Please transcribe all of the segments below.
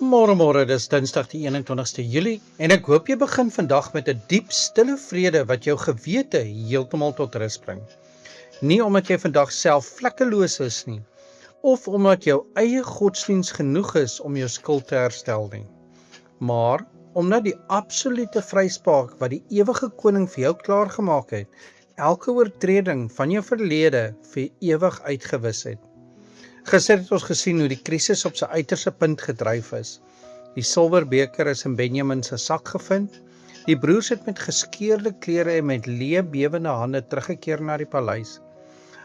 Môre, dis Dinsdag die 21ste Julie en ek hoop jy begin vandag met 'n diep, stille vrede wat jou gewete heeltemal tot rus bring. Nie omdat jy vandag self vlekkeloos is nie, of omdat jou eie godsdiens genoeg is om jou skuld te herstel nie, maar omdat die absolute vryspraak wat die ewige koning vir jou klaargemaak het, elke oortreding van jou verlede vir ewig uitgewis het. Gister het ons gesien hoe die krisis op sy uiterste punt gedryf is. Die silwerbeker is in Benjamin se sak gevind. Die broers het met geskeurde klere en met leë bewende hande teruggekeer na die paleis.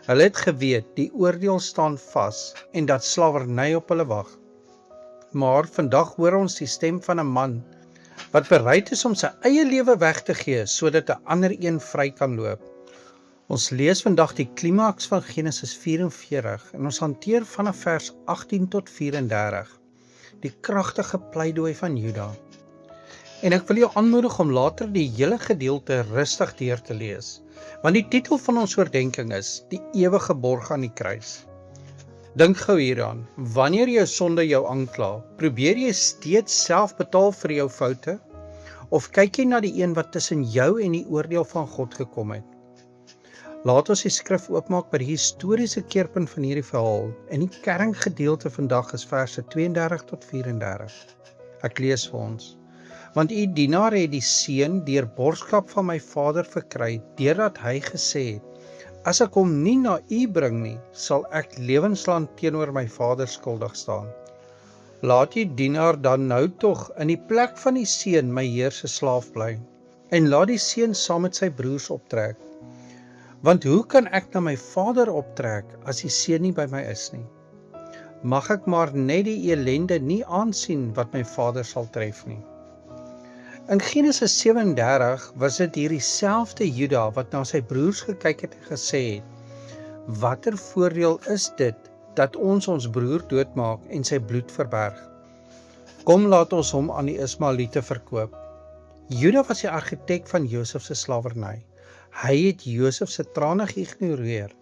Hulle het geweet die oordeel staan vas en dat slawerny op hulle wag. Maar vandag hoor ons die stem van 'n man wat bereid is om sy eie lewe weg te gee sodat 'n ander een vry kan loop. Ons lees vandag die klimaks van Genesis 44 en ons hanteer vanaf vers 18 tot 34, die kragtige pleidooi van Juda. En ek wil jou aanmoedig om later die hele gedeelte rustig deur te lees, want die titel van ons oordeenking is die ewige borg aan die kruis. Dink gou hieraan, wanneer jou sonde jou aankla, probeer jy steeds self betaal vir jou foute, of kyk jy na die een wat tussen jou en die oordeel van God gekom het? Laat ons die skrif oopmaak by die historiese keerpunt van hierdie verhaal, en die kerngedeelte vandag is verse 32 tot 34. Ek lees vir ons. Want u dienaar het die seun deur borgskap van my vader verkry, deurdat hy gesê het, as ek hom nie na u bring nie, sal ek lewenslang teenoor my vader skuldig staan. Laat die dienaar dan nou tog in die plek van die seun my heer se slaaf bly, en laat die seun saam met sy broers optrek. Want hoe kan ek na my vader optrek as die seun nie by my is nie? Mag ek maar net die ellende nie aansien wat my vader sal tref nie. In Genesis 37 was dit hierdie selfde Juda wat na sy broers gekyk het en gesê het, watter voordeel is dit dat ons broer doodmaak en sy bloed verberg? Kom laat ons hom aan die Ismaeliete verkoop. Juda was die argitek van Josef se slawerny. Hy het Josef se trane geïgnoreer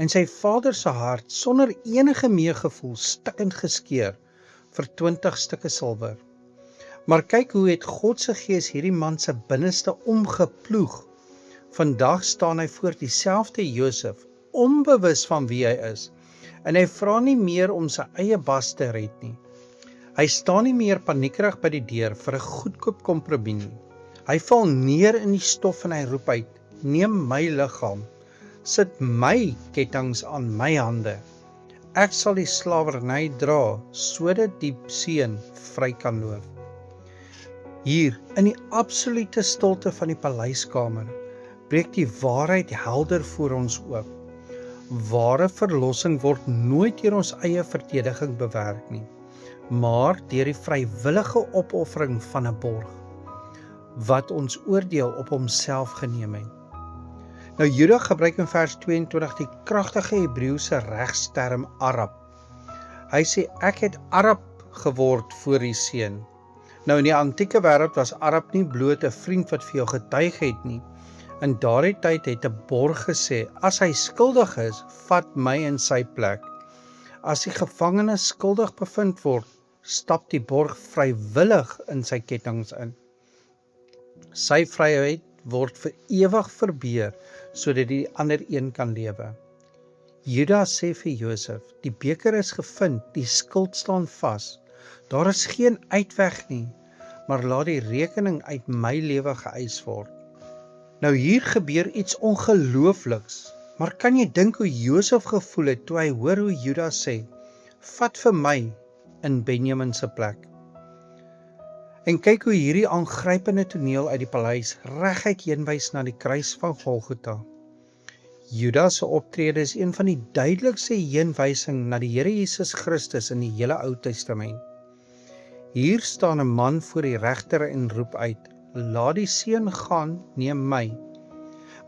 en sy vader se hart sonder enige meegevoel stikkend geskeur vir 20 stukke silwer. Maar kyk hoe het God se gees hierdie man se binneste omgeploeg. Vandag staan hy voor dieselfde Josef, onbewus van wie hy is, en hy vra nie meer om sy eie bas te red nie. Hy staan nie meer paniekerig by die deur vir 'n goedkoop kompromie nie. Hy val neer in die stof en hy roep uit, neem my liggaam, sit my kettinge aan my hande. Ek sal die slawerny dra, sodat die seun vry kan loop. Hier, in die absolute stilte van die paleiskamer, breek die waarheid helder voor ons oop. Ware verlossing word nooit deur ons eie verdediging bewerk nie, maar deur die vrywillige opoffering van 'n borg, wat ons oordeel op homself geneem het. Nou Juda gebruik in vers 22 die kragtige Hebreëse regsterm Arab. Hy sê ek het Arab geword voor die seun. Nou in die antieke wêreld was Arab nie bloot 'n vriend wat vir jou getuig het nie. In daardie tyd het 'n borg gesê, as hy skuldig is, vat my in sy plek. As die gevangene skuldig bevind word, stap die borg vrywillig in sy kettinge in. Sy vryheid word vir ewig verbeur, sodat die ander een kan lewe. Juda sê vir Josef, die beker is gevind, die skuld staan vas. Daar is geen uitweg nie, maar laat die rekening uit my lewe geëis word. Nou hier gebeur iets ongeloofliks, maar kan jy dink hoe Josef gevoel het toe hy hoor hoe Juda sê, vat vir my in Benjamin se plek. En kyk hoe hierdie aangrypende toneel uit die paleis reguit heenwys na die kruis van Golgotha. Juda se optrede is een van die duidelikste heenwysing na die Here Jesus Christus in die hele Ou Testament. Hier staan 'n man voor die regter en roep uit, laat die seun gaan, neem my.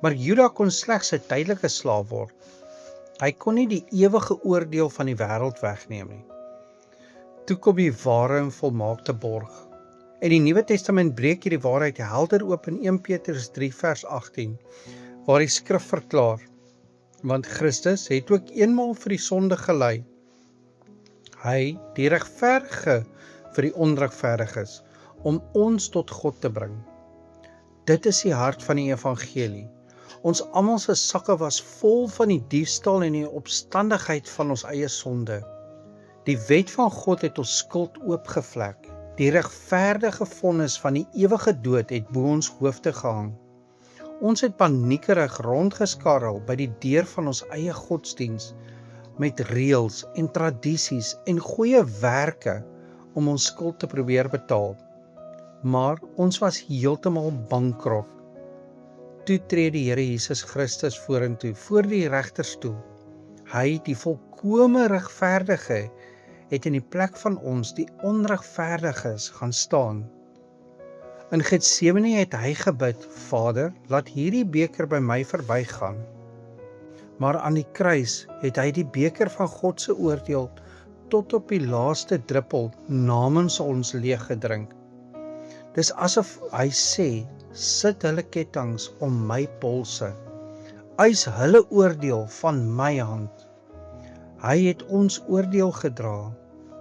Maar Juda kon slegs 'n tydelike slaaf word. Hy kon nie die ewige oordeel van die wêreld wegneem nie. Toe kom die ware en volmaakte borg. En die Nuwe Testament breek hierdie waarheid helder oop in 1 Petrus 3 vers 18, waar die skrif verklaar, want Christus het ook eenmaal vir die sonde gelei. Hy, die regverdige, vir die onregverdiges, om ons tot God te bring. Dit is die hart van die evangelie. Ons almal se sakke was vol van die diefstal en die opstandigheid van ons eie sonde. Die wet van God het ons skuld oopgevlek. Die regverdige vonnis van die ewige dood het bo ons hoofde gehang. Ons het paniekerig rondgeskarrel by die deur van ons eie godsdiens, met reëls en tradisies en goeie werke om ons skuld te probeer betaal. Maar ons was heeltemal bankrot. Toe tree die Here Jesus Christus vorentoe, voor die regterstoel. Hy, die volkome regverdige, het in die plek van ons, die onregverdiges, gaan staan. In Getsemane het hy gebid, Vader, laat hierdie beker by my verbygaan. Maar aan die kruis het hy die beker van God se oordeel tot op die laaste druppel namens ons leeg gedrink. Dis asof hy sê, sit hulle kettinge om my polse, eis hulle oordeel van my hand. Hy het ons oordeel gedra,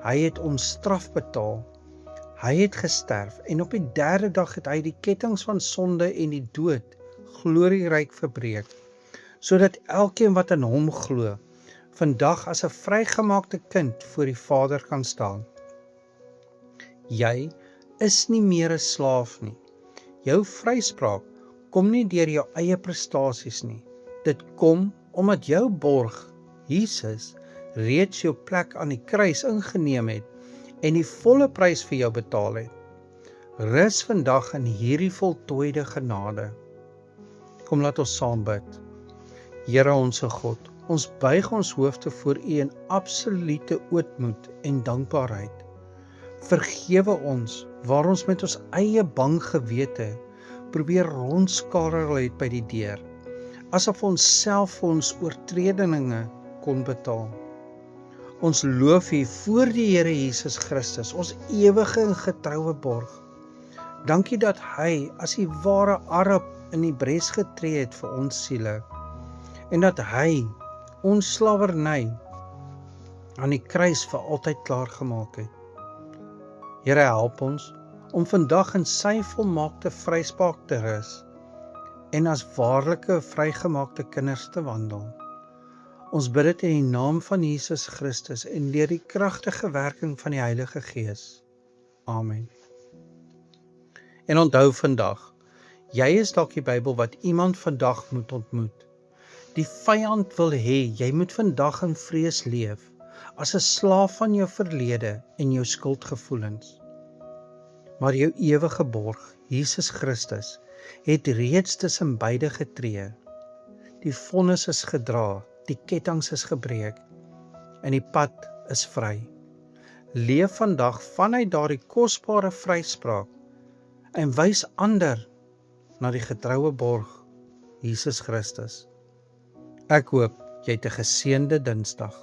hy het ons straf betaal, hy het gesterf en op die 3de dag het hy die kettinge van sonde en die dood glorieryk verbreek, sodat elkeen wat in hom glo, vandag as 'n vrygemaakte kind voor die Vader kan staan. Jy is nie meer 'n slaaf nie. Jou vryspraak kom nie deur jou eie prestasies nie. Dit kom omdat jou borg, Jesus, reeds jou plek aan die kruis ingeneem het en die volle prys vir jou betaal het. Rus vandag in hierdie voltooide genade. Kom, laat ons saam bid. Here onse God, ons buig ons hoofde voor U in absolute ootmoed en dankbaarheid. Vergewe ons waar ons met ons eie bang gewete probeer rondskarrel het by die deur, asof ons self vir ons oortredinge kon betaal. Ons loof U voor die Here Jesus Christus, ons ewige en getroue borg. Dankie dat hy as die ware arp in die bres getree het vir ons siele, en dat hy ons slawerny aan die kruis vir altyd klaar gemaak het. Here, help ons om vandag in sy volmaakte vryspraak te rus en as waarlike vrygemaakte kinders te wandel. Ons bid dit in die naam van Jesus Christus en deur die kragtige werking van die Heilige Gees. Amen. En onthou vandag, jy is dalk die Bybel wat iemand vandag moet ontmoet. Die vyand wil hê jy moet vandag in vrees leef, as 'n slaaf van jou verlede en jou skuldgevoelens. Maar jou ewige borg, Jesus Christus, het reeds tussen beide getree. Die vonnis is gedra, die kettinge is gebreek en die pad is vry. Leef vandag vanuit daardie kosbare vryspraak en wys ander na die getroue borg, Jesus Christus. Ek hoop jy het 'n geseënde Dinsdag.